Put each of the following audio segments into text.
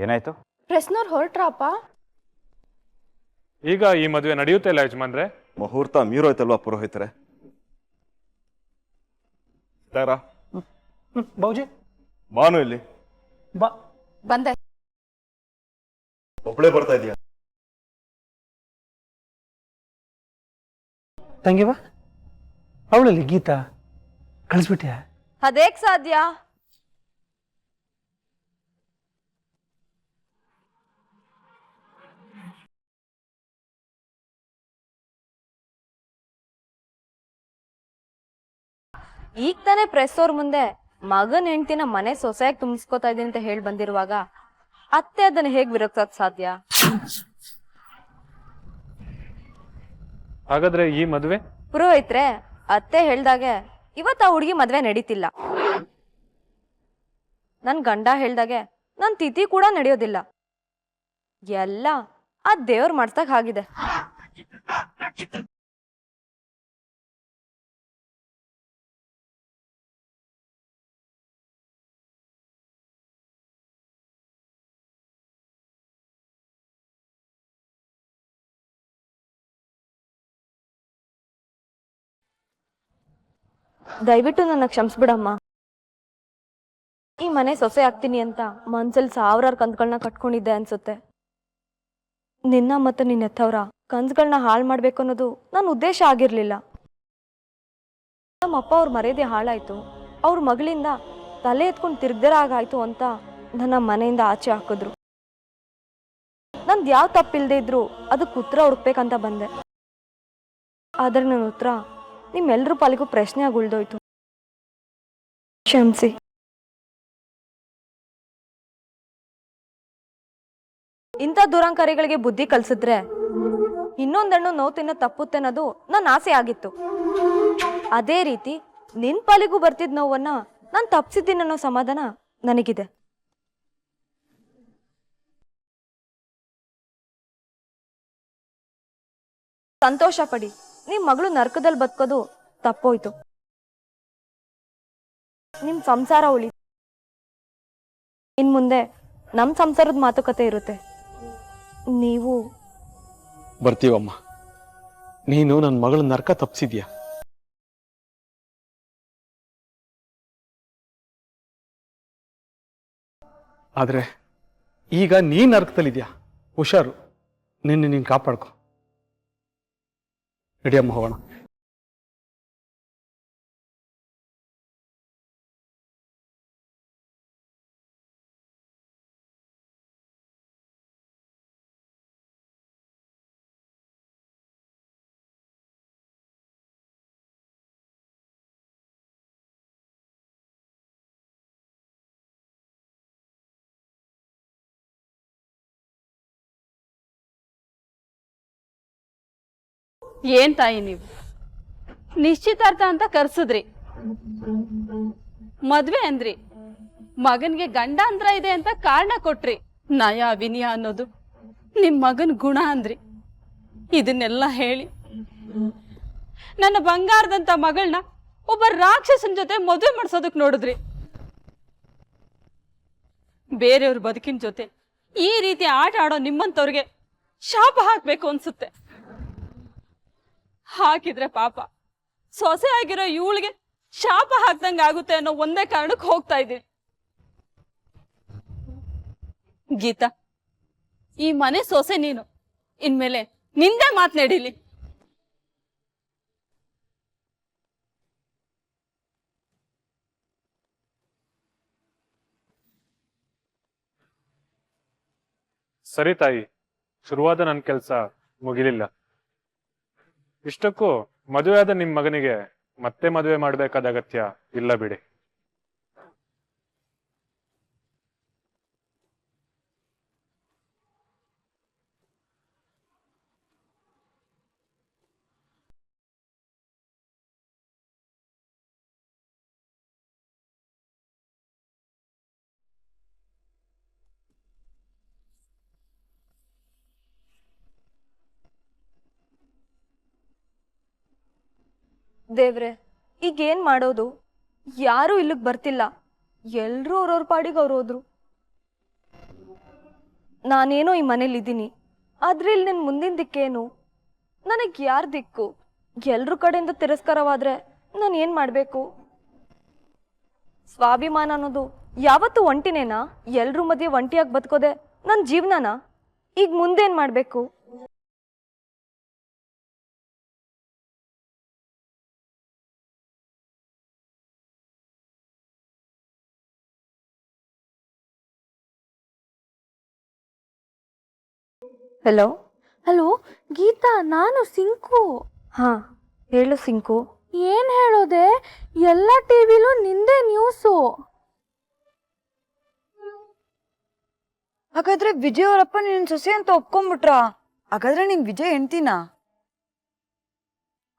ಏನಾಯ್ತು? ಪ್ರೆಸ್ನವ್ರು ಹೊರಟ್ರಪ್ಪ. ಈಗ ಈ ಮದುವೆ ನಡೆಯುತ್ತೆ ಇಲ್ಲ ಯಜಮಾನ್ರೆ? ಮುಹೂರ್ತ ಮೀರೋಯ್ತಲ್ವಾ ಪುರೋಹಿತರೆ? ಬಾವುಜಿ ಬಾನು ಇಲ್ಲಿ ಬಾ. ಬಂದೆ. ಒಬ್ಬಳೇ ಬರ್ತಾ ಇದೀಯ? ತಂಗಿವ ಅವಳಲ್ಲಿ ಗೀತಾ ಕಳಿಸ್ಬಿಟ್ಯಾ? ಅದೇಕ್ ಸಾಧ್ಯ? ಈಗ ತಾನೇ ಪ್ರೆಸ್ ಅವ್ರ ಮುಂದೆ ಮಗನ್ ಹೆಂಡ್ತಿನ ಮನೆ ಸೊಸೆಯಾಗಿ ತುಂಬಿಸ್ಕೋತಾ ಇದೀನಿ ಅಂತ ಹೇಳಿ ಬಂದಿರುವಾಗ ಅತ್ತೆ ಅದನ್ನ ಹೇಗ್ ವಿರೋಧಿಸಕ್ ಸಾಧ್ಯ? ಹಾಗಾದ್ರೆ ಈ ಮದುವೆ? ಪುರೋಹಿತ್ರೆ, ಅತ್ತೆ ಹೇಳ್ದಾಗೆ ಇವತ್ತು ಆ ಹುಡುಗಿ ಮದ್ವೆ ನಡೀತಿಲ್ಲ. ನನ್ ಗಂಡ ಹೇಳ್ದಾಗೆ ನನ್ ತಿಥಿ ಕೂಡ ನಡೆಯೋದಿಲ್ಲ. ಎಲ್ಲ ಆ ದೇವ್ರ ಮಾಡ್ಸಕ್ ಆಗಿದೆ. ದಯವಿಟ್ಟು ನನ್ನ ಕ್ಷಮಿಸ್ಬಿಡಮ್ಮ. ಈ ಮನೆ ಸೊಸೆ ಆಗ್ತೀನಿ ಅಂತ ಮನ್ಸಲ್ಲಿ ಸಾವಿರಾರು ಕಂದ್ಗಳನ್ನ ಕಟ್ಕೊಂಡಿದ್ದೆ ಅನ್ಸುತ್ತೆ. ನಿನ್ನ ಮತ್ತೆ ನಿನ್ನ ಎತ್ತವ್ರ ಕನ್ಸುಗಳನ್ನ ಹಾಳು ಮಾಡ್ಬೇಕು ಅನ್ನೋದು ನನ್ನ ಉದ್ದೇಶ ಆಗಿರ್ಲಿಲ್ಲ. ನಮ್ಮ ಅಪ್ಪ ಅವ್ರ ಮರ್ಯಾದೆ ಹಾಳಾಯ್ತು, ಅವ್ರ ಮಗಳಿಂದ ತಲೆ ಎತ್ಕೊಂಡು ತಿರ್ಗದರ ಆಗಾಯ್ತು ಅಂತ ನನ್ನ ಮನೆಯಿಂದ ಆಚೆ ಹಾಕಿದ್ರು. ನಂದು ಯಾವ ತಪ್ಪಿಲ್ದೇ ಇದ್ರು ಅದಕ್ಕೆ ಉತ್ತರ ಹುಡುಕ್ಬೇಕಂತ ಬಂದೆ. ಆದ್ರೆ ನನ್ನ ಉತ್ತರ ನಿಮ್ಮೆಲ್ಲರ ಪಾಲಿಗೂ ಪ್ರಶ್ನೆ ಆಗಿ ಉಳ್ದೋಯ್ತು. ಕ್ಷಮಿಸಿ. ಇಂಥ ದುರಂಕಾರಿಗಳಿಗೆ ಬುದ್ಧಿ ಕಲ್ಸಿದ್ರೆ ಇನ್ನೊಂದಣ್ಣು ನೋವು ತಿನ್ನೋ ತಪ್ಪುತ್ತೆ ಅನ್ನೋದು ನನ್ನ ಆಸೆ ಆಗಿತ್ತು. ಅದೇ ರೀತಿ ನಿನ್ ಪಾಲಿಗೂ ಬರ್ತಿದ್ ನೋವನ್ನ ನಾನು ತಪ್ಸಿದ್ದೀನಿ ಅನ್ನೋ ಸಮಾಧಾನ ನನಗಿದೆ. ಸಂತೋಷ ಪಡಿ. ನಿಮ್ ಮಗಳು ನರ್ಕದಲ್ಲಿ ಬದುಕೋದು ತಪ್ಪೋಯ್ತು. ನಿಮ್ ಸಂಸಾರ ಉಳಿ. ಇನ್ ಮುಂದೆ ನಮ್ ಸಂಸಾರದ ಮಾತುಕತೆ ಇರುತ್ತೆ. ನೀವು ಬರ್ತೀವಮ್ಮ. ನೀನು ನನ್ನ ಮಗಳ ನರ್ಕ ತಪ್ಪಿಸಿದ್ಯಾ? ಆದ್ರೆ ಈಗ ನೀನ್ ನರ್ಕದಲ್ಲಿದ್ಯಾ. ಹುಷಾರು, ನೀನ್ ಕಾಪಾಡ್ಕೊ. ನಡಿಯಮ್ಮ ಹೋಗೋಣ. ಏನ್ ತಾಯಿ ನೀವು ನಿಶ್ಚಿತಾರ್ಥ ಅಂತ ಕರ್ಸಿದ್ರಿ, ಮದ್ವೆ ಅಂದ್ರಿ, ಮಗನ್ಗೆ ಗಂಡಾಂತರ ಇದೆ ಅಂತ ಕಾರಣ ಕೊಟ್ರಿ. ನಯ ವಿನಯ ಅನ್ನೋದು ನಿಮ್ ಮಗನ್ ಗುಣ ಅಂದ್ರಿ. ಇದನ್ನೆಲ್ಲ ಹೇಳಿ ನನ್ನ ಬಂಗಾರದಂತ ಮಗಳನ್ನ ಒಬ್ಬ ರಾಕ್ಷಸನ್ ಜೊತೆ ಮದುವೆ ಮಾಡ್ಸೋದಕ್ ನೋಡಿದ್ರಿ. ಬೇರೆಯವ್ರ ಬದುಕಿನ ಜೊತೆ ಈ ರೀತಿ ಆಟ ಆಡೋ ನಿಮ್ಮಂತವ್ರಿಗೆ ಶಾಪ ಹಾಕ್ಬೇಕು ಅನ್ಸುತ್ತೆ. ಹಾಕಿದ್ರೆ ಪಾಪ ಸೊಸೆ ಆಗಿರೋ ಇವಳಿಗೆ ಶಾಪ ಹಾಕ್ದಂಗೆ ಆಗುತ್ತೆ ಅನ್ನೋ ಒಂದೇ ಕಾರಣಕ್ಕೆ ಹೋಗ್ತಾ ಇದ್ದೀವಿ. ಗೀತಾ, ಈ ಮನೆ ಸೊಸೆ ನೀನು, ಇನ್ಮೇಲೆ ನಿಂದೆ ಮಾತನಾಡಿಲಿ. ಸರಿ ತಾಯಿ, ಶುರುವಾದ ನನ್ನ ಕೆಲಸ ಮುಗಿಲಿಲ್ಲ. ಇಷ್ಟಕ್ಕೂ ಮದುವೆ ಆದ ನಿಮ್ ಮಗನಿಗೆ ಮತ್ತೆ ಮದುವೆ ಮಾಡ್ಬೇಕಾದ ಅಗತ್ಯ ಇಲ್ಲ ಬಿಡಿ. ದೇವ್ರೆ, ಈಗೇನ್ ಮಾಡೋದು? ಯಾರು ಇಲ್ಲಿಗೆ ಬರ್ತಿಲ್ಲ. ಎಲ್ರೂ ಅವ್ರವ್ರ ಪಾಡಿಗೆ ಅವ್ರು ಹೋದ್ರು. ನಾನೇನೋ ಈ ಮನೇಲಿ ಇದ್ದೀನಿ, ಆದ್ರೆ ಇಲ್ಲಿ ನನ್ನ ಮುಂದಿನ ದಿಕ್ಕೇನು? ನನಗೆ ಯಾರು ದಿಕ್ಕು? ಎಲ್ರ ಕಡೆಯಿಂದ ತಿರಸ್ಕಾರವಾದ್ರೆ ನಾನು ಏನು ಮಾಡಬೇಕು? ಸ್ವಾಭಿಮಾನ ಅನ್ನೋದು ಯಾವತ್ತೂ ಒಂಟಿನೇನಾ? ಎಲ್ರ ಮಧ್ಯೆ ಒಂಟಿಯಾಗಿ ಬದುಕೋದೆ ನನ್ನ ಜೀವನನ? ಈಗ ಮುಂದೇನು ಮಾಡಬೇಕು? ಹಲೋ. ಹಲೋ ಗೀತಾ, ನಾನು ಸಿಂಕು. ಹಾ, ಹೇಳು ಸಿಂಕು. ಏನ್ ಹೇಳೋದೆ? ಎಲ್ಲ ಟಿವಿಲೂ ನಿಂದೆ ನ್ಯೂಸು. ಹಾಗಾದ್ರೆ ವಿಜಯ್ ಅವರಪ್ಪ ನಿನ್ನ ಸೊಸೆ ಅಂತ ಒಪ್ಕೊಂಡ್ಬಿಟ್ರಾ? ಹಾಗಾದ್ರೆ ನಿನ್ ವಿಜಯ್ ಹೆಂಡ್ತಿನಾ?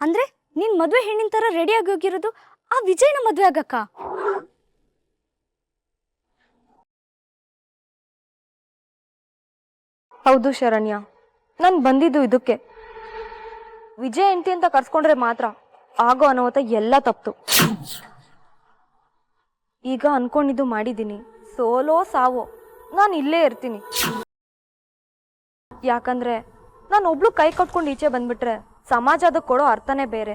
ಅಂದ್ರೆ ನಿನ್ ಮದ್ವೆ ಹೆಣ್ಣಿನ ತರ ರೆಡಿ ಆಗಿ ಹೋಗಿರೋದು ಆ ವಿಜಯ್ನ ಮದ್ವೆ ಆಗಕ್ಕ? ಹೌದು ಶರಣ್ಯ, ನಾನು ಬಂದಿದ್ದು ಇದಕ್ಕೆ. ವಿಜಯ್ ಹೆಂಡ್ತಿ ಅಂತ ಕರ್ಸ್ಕೊಂಡ್ರೆ ಮಾತ್ರ ಆಗೋ ಅನಾಹುತ ಎಲ್ಲ ತಪ್ತು. ಈಗ ಅನ್ಕೊಂಡಿದ್ದು ಮಾಡಿದ್ದೀನಿ. ಸೋಲೋ ಸಾವೋ ನಾನು ಇಲ್ಲೇ ಇರ್ತೀನಿ. ಯಾಕಂದ್ರೆ ನಾನು ಒಬ್ಳು ಕೈ ಕಟ್ಕೊಂಡು ಈಚೆ ಬಂದ್ಬಿಟ್ರೆ ಸಮಾಜ ಅದಕ್ಕೆ ಕೊಡೋ ಅರ್ಥನೇ ಬೇರೆ.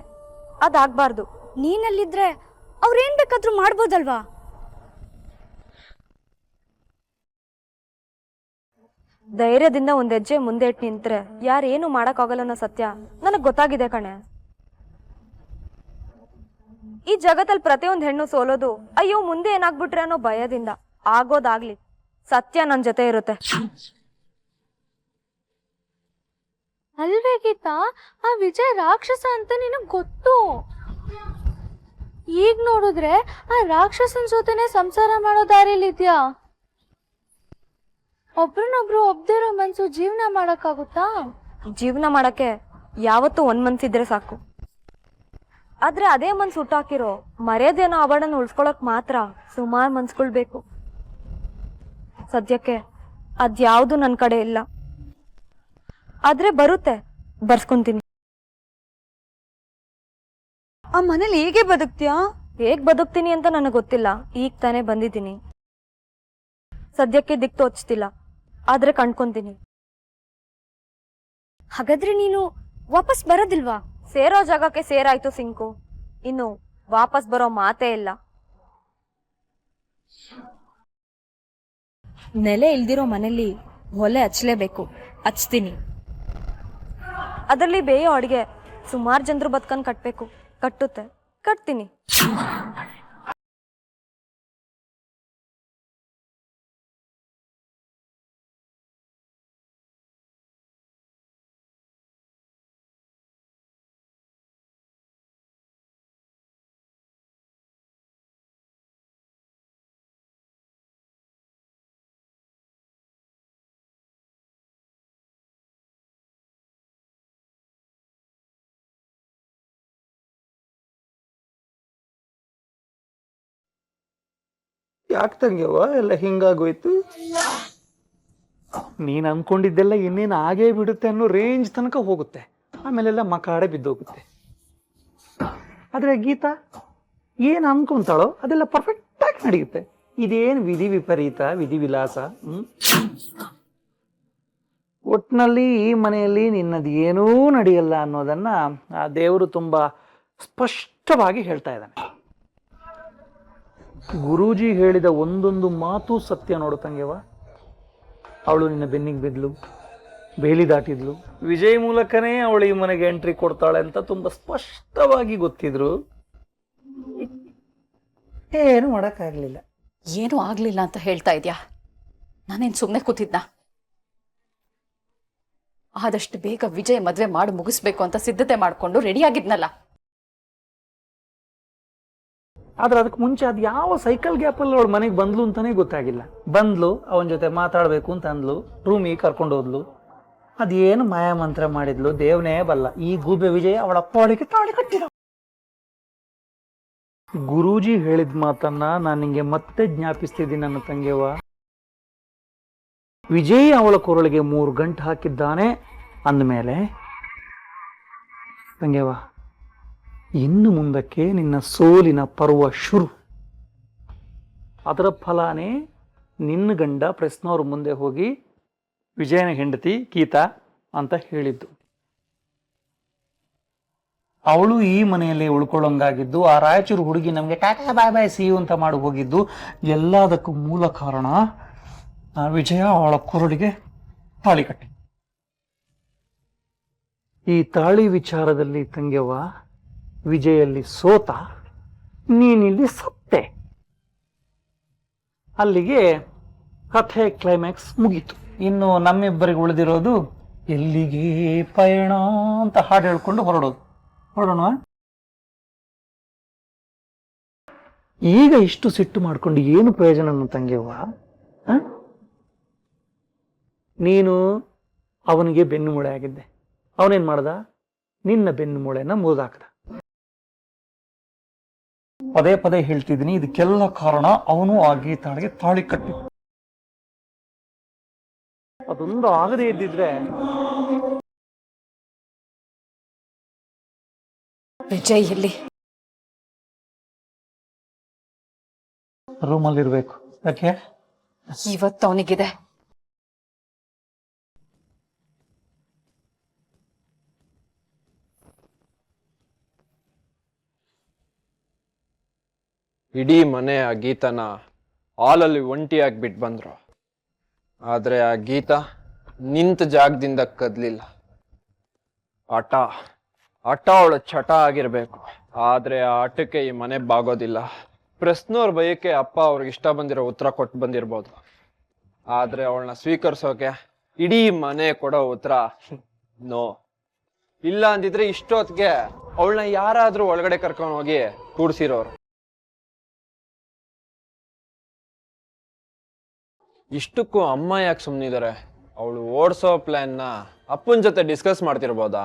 ಅದಾಗಬಾರ್ದು. ನೀನಲ್ಲಿದ್ರೆ ಅವ್ರೇನ್ ಬೇಕಾದ್ರೂ ಮಾಡ್ಬೋದಲ್ವಾ? ಧೈರ್ಯದಿಂದ ಒಂದ್ ಹೆಜ್ಜೆ ಮುಂದೆ ಇಟ್ಟು ನಿಂತ್ರೆ ಯಾರೇನು ಮಾಡಕ್ಕಾಗಲ್ಲ ಅನ್ನೋ ಸತ್ಯ ನನಗೆ ಗೊತ್ತಾಗಿದೆ ಕಣೆ. ಈ ಜಗತ್ತಲ್ಲಿ ಪ್ರತಿಯೊಂದು ಹೆಣ್ಣು ಸೋಲೋದು ಅಯ್ಯೋ ಮುಂದೆ ಏನಾಗ್ಬಿಟ್ರೆ ಅನ್ನೋ ಭಯದಿಂದ. ಆಗೋದಾಗ್ಲಿ, ಸತ್ಯ ನನ್ನ ಜೊತೆ ಇರುತ್ತೆ. ಅಲ್ವೇ ಗೀತಾ, ಆ ವಿಜಯ್ ರಾಕ್ಷಸ ಅಂತ ನಿನಗ್ ಗೊತ್ತು. ಈಗ ನೋಡಿದ್ರೆ ಆ ರಾಕ್ಷಸನ್ ಜೊತೆನೆ ಸಂಸಾರ ಮಾಡೋ ದಾರಿಲಿದ್ಯಾ? ಒಬ್ರನ್ನೊಬ್ರು ಒಬ್ದಿರೋ ಮನ್ಸು ಜೀವನ ಮಾಡಕ್ಕಾಗುತ್ತಾ? ಜೀವನ ಮಾಡಕ್ಕೆ ಯಾವತ್ತೂ ಒಂದ್ ಮನ್ಸಿದ್ರೆ ಸಾಕು. ಆದ್ರೆ ಅದೇ ಮನ್ಸು ಹುಟ್ಟಾಕಿರೋ ಮರ್ಯಾದೆನೋ ಆಭರಣ ಉಳ್ಸ್ಕೊಳಕ್ ಮಾತ್ರ ಸುಮಾರು ಮನ್ಸ್ಗಳು ಬೇಕು. ಸದ್ಯಕ್ಕೆ ಅದ್ಯಾವುದು ನನ್ನ ಕಡೆ ಇಲ್ಲ. ಆದ್ರೆ ಬರುತ್ತೆ, ಬರ್ಸ್ಕೊಂತೀನಿ. ಆ ಮನೇಲಿ ಹೇಗೆ ಬದುಕ್ತೀಯಾ? ಹೇಗ್ ಬದುಕ್ತೀನಿ ಅಂತ ನನಗೆ ಗೊತ್ತಿಲ್ಲ. ಈಗ ತಾನೇ ಬಂದಿದ್ದೀನಿ. ಸದ್ಯಕ್ಕೆ ದಿಕ್ಕು ತೋಚ್ತಿಲ್ಲ, ಆದ್ರೆ ಕಂಡ್ಕೊಂತೀನಿ. ಹಾಗಾದ್ರೆ ನೀನು ವಾಪಸ್ ಬರೋದಿಲ್ವಾ? ಸೇರೋ ಜಾಗಕ್ಕೆ ಸೇರಾಯ್ತು ಸಿಂಕು. ಇನ್ನು ವಾಪಸ್ ಬರೋ ಮಾತೇ ಇಲ್ಲ. ನೆಲೆ ಇಲ್ದಿರೋ ಮನೇಲಿ ಒಲೆ ಹಚ್ಲೇಬೇಕು. ಹಚ್ತೀನಿ. ಅದರಲ್ಲಿ ಬೇಯೋ ಅಡುಗೆ ಸುಮಾರು ಜನರು ಬದುಕನ್ ಕಟ್ಬೇಕು. ಕಟ್ಟುತ್ತೆ, ಕಟ್ತೀನಿ. ಯಾಕೆ ತಂಗ್ಯವ್ವ ಎಲ್ಲ ಹಿಂಗಾಗೋಯ್ತು? ನೀನು ಅನ್ಕೊಂಡಿದ್ದೆಲ್ಲ ಇನ್ನೇನು ಆಗೇ ಬಿಡುತ್ತೆ ಅನ್ನೋ ರೇಂಜ್ ತನಕ ಹೋಗುತ್ತೆ, ಆಮೇಲೆಲ್ಲ ಮಕಾಡೆ ಬಿದ್ದೋಗುತ್ತೆ. ಆದರೆ ಗೀತಾ ಏನು ಅನ್ಕೊಂತಾಳೋ ಅದೆಲ್ಲ ಪರ್ಫೆಕ್ಟಾಗಿ ನಡೆಯುತ್ತೆ. ಇದೇನು ವಿಧಿ ವಿಪರೀತ, ವಿಧಿ ವಿಲಾಸ. ಒಟ್ಟಿನಲ್ಲಿ ಈ ಮನೆಯಲ್ಲಿ ನಿನ್ನದು ಏನೂ ನಡೆಯಲ್ಲ ಅನ್ನೋದನ್ನ ಆ ದೇವರು ತುಂಬ ಸ್ಪಷ್ಟವಾಗಿ ಹೇಳ್ತಾ ಇದ್ದಾನೆ. ಗುರೂಜಿ ಹೇಳಿದ ಒಂದೊಂದು ಮಾತು ಸತ್ಯ ನೋಡು ತಂಗ್ಯವ. ಅವಳು ನಿನ್ನ ಬೆನ್ನಿಗೆ ಬಿದ್ಲು, ಬೇಲಿ ದಾಟಿದ್ಲು. ವಿಜಯ್ ಮೂಲಕನೇ ಅವಳು ಈ ಮನೆಗೆ ಎಂಟ್ರಿ ಕೊಡ್ತಾಳೆ ಅಂತ ತುಂಬ ಸ್ಪಷ್ಟವಾಗಿ ಗೊತ್ತಿದ್ರು. ಏನು ಮಾಡೋಕ್ಕಾಗಲಿಲ್ಲ. ಏನೂ ಆಗ್ಲಿಲ್ಲ ಅಂತ ಹೇಳ್ತಾ ಇದ್ಯಾ? ನಾನೇನು ಸುಮ್ಮನೆ ಕೂತಿದ್ನಾ? ಆದಷ್ಟು ಬೇಗ ವಿಜಯ್ ಮದ್ವೆ ಮಾಡಿ ಮುಗಿಸ್ಬೇಕು ಅಂತ ಸಿದ್ಧತೆ ಮಾಡ್ಕೊಂಡು ರೆಡಿ ಆಗಿದ್ನಲ್ಲ. ಆದ್ರೆ ಅದಕ್ಕೆ ಮುಂಚೆ ಅದು ಯಾವ ಸೈಕಲ್ ಗ್ಯಾಪಲ್ಲಿ ಅವಳು ಮನೆಗೆ ಬಂದ್ಲು ಅಂತಾನೆ ಗೊತ್ತಾಗಿಲ್ಲ. ಬಂದ್ಲು, ಅವನ ಜೊತೆ ಮಾತಾಡಬೇಕು ಅಂತ ಅಂದ್ಲು, ರೂಮಿಗೆ ಕರ್ಕೊಂಡು ಹೋದ್ಲು. ಅದೇನು ಮಾಯ ಮಂತ್ರ ಮಾಡಿದ್ಲು ದೇವನೇ ಬಲ್ಲ. ಈ ಗೂಬೆ ವಿಜಯ ಅವಳ ಅಪ್ಪ ಅವಳಿಗೆ ತಾಳಿ ಕಟ್ಟಿದ. ಗುರೂಜಿ ಹೇಳಿದ ಮಾತನ್ನ ನಾನು ನಿಂಗೆ ಮತ್ತೆ ಜ್ಞಾಪಿಸ್ತಿದ್ದೀನಿ ನನ್ನ ತಂಗಿಯವ. ವಿಜಯ್ ಅವಳ ಕೊರಳಿಗೆ 3 ಗಂಟೆ ಹಾಕಿದ್ದಾನೆ ಅಂದಮೇಲೆ ತಂಗಿಯವ, ಇನ್ನು ಮುಂದಕ್ಕೆ ನಿನ್ನ ಸೋಲಿನ ಪರ್ವ ಶುರು. ಅದರ ಫಲಾನೇ ನಿನ್ನ ಗಂಡ ಪ್ರೆಸ್ನವ್ರ ಮುಂದೆ ಹೋಗಿ ವಿಜಯನ ಹೆಂಡತಿ ಗೀತಾ ಅಂತ ಹೇಳಿದ್ದು. ಅವಳು ಈ ಮನೆಯಲ್ಲಿ ಉಳ್ಕೊಳ್ಳೋಂಗಾಗಿದ್ದು, ಆ ರಾಯಚೂರು ಹುಡುಗಿ ನಮಗೆ ಟಾಟಾ ಬಾಯ್ ಬಾಯ್ ಸಿ ಯು ಅಂತ ಮಾಡಿ ಹೋಗಿದ್ದು, ಎಲ್ಲದಕ್ಕೂ ಮೂಲ ಕಾರಣ ಆ ವಿಜಯ ಅವಳ ಕೊರಳಿಗೆ ತಾಳಿ ಕಟ್ಟಿ. ಈ ತಾಳಿ ವಿಚಾರದಲ್ಲಿ ತಂಗ್ಯವ್ವ ವಿಜಯಲ್ಲಿ ಸೋತ, ನೀನಿಲ್ಲಿ ಸತ್ತೆ. ಅಲ್ಲಿಗೆ ಕಥೆ ಕ್ಲೈಮ್ಯಾಕ್ಸ್ ಮುಗೀತು. ಇನ್ನು ನಮ್ಮಿಬ್ಬರಿಗೆ ಉಳಿದಿರೋದು ಎಲ್ಲಿಗೆ ಪಯಣ ಅಂತ ಹಾಡು ಹೇಳ್ಕೊಂಡು ಹೊರಡೋಣ. ಈಗ ಇಷ್ಟು ಸಿಟ್ಟು ಮಾಡ್ಕೊಂಡು ಏನು ಪ್ರಯೋಜನ ನನ್ನ ತಂಗಿಯವ್ವ? ನೀನು ಅವನಿಗೆ ಬೆನ್ನು ಮೂಳೆ ಆಗಿದ್ದೆ, ಅವನೇನ್ ಮಾಡ್ದ? ನಿನ್ನ ಬೆನ್ನು ಮೂಳೆನ ಮುರಿದಾಕದ. ಪದೇ ಪದೇ ಹೇಳ್ತಿದ್ದೀನಿ, ಇದಕ್ಕೆಲ್ಲ ಕಾರಣ ಅವನು ಆ ಗೀತಾಳಿಗೆ ತಾಳಿ ಕಟ್ಟಿ. ಅದೊಂದು ಆಗದೆ ಇದ್ದಿದ್ರೆ ವಿಜಯ್ ಎಲ್ಲಿ? ರೂಮಲ್ಲಿರ್ಬೇಕು. ಯಾಕೆ? ಇವತ್ತು ಅವನಿಗಿದೆ. ಇಡೀ ಮನೆ ಆ ಗೀತನ ಹಾಲಲ್ಲಿ ಒಂಟಿಯಾಗಿ ಬಿಟ್ಟು ಬಂದ್ರು. ಆದ್ರೆ ಆ ಗೀತ ನಿಂತ ಜಾಗದಿಂದ ಕದ್ಲಿಲ್ಲ. ಆಟ ಅವಳ ಚಟ ಆಗಿರ್ಬೇಕು. ಆದ್ರೆ ಆ ಆಟಕ್ಕೆ ಈ ಮನೆ ಬಾಗೋದಿಲ್ಲ. ಪ್ರಶ್ನೋರ್ ಬಯಕೆ ಅಪ್ಪ ಅವ್ರಿಗೆ ಇಷ್ಟ ಬಂದಿರೋ ಉತ್ತರ ಕೊಟ್ಟು ಬಂದಿರ್ಬೋದು. ಆದ್ರೆ ಅವಳನ್ನ ಸ್ವೀಕರಿಸೋಕೆ ಇಡೀ ಮನೆ ಕೊಡೋ ಉತ್ತರ ನೋ. ಇಲ್ಲ ಅಂದಿದ್ರೆ ಇಷ್ಟೊತ್ತಿಗೆ ಅವಳನ್ನ ಯಾರಾದ್ರೂ ಒಳಗಡೆ ಕರ್ಕೊಂಡು ಹೋಗಿ ಕೂಡ್ಸಿರೋರು. ಇಷ್ಟಕ್ಕೂ ಅಮ್ಮ ಯಾಕೆ ಸುಮ್ಮನಿದ್ದಾರೆ? ಅವಳು ಓಡಿಸೋ ಪ್ಲಾನ್ನ ಅಪ್ಪನ ಜೊತೆ ಡಿಸ್ಕಸ್ ಮಾಡ್ತಿರ್ಬೋದಾ?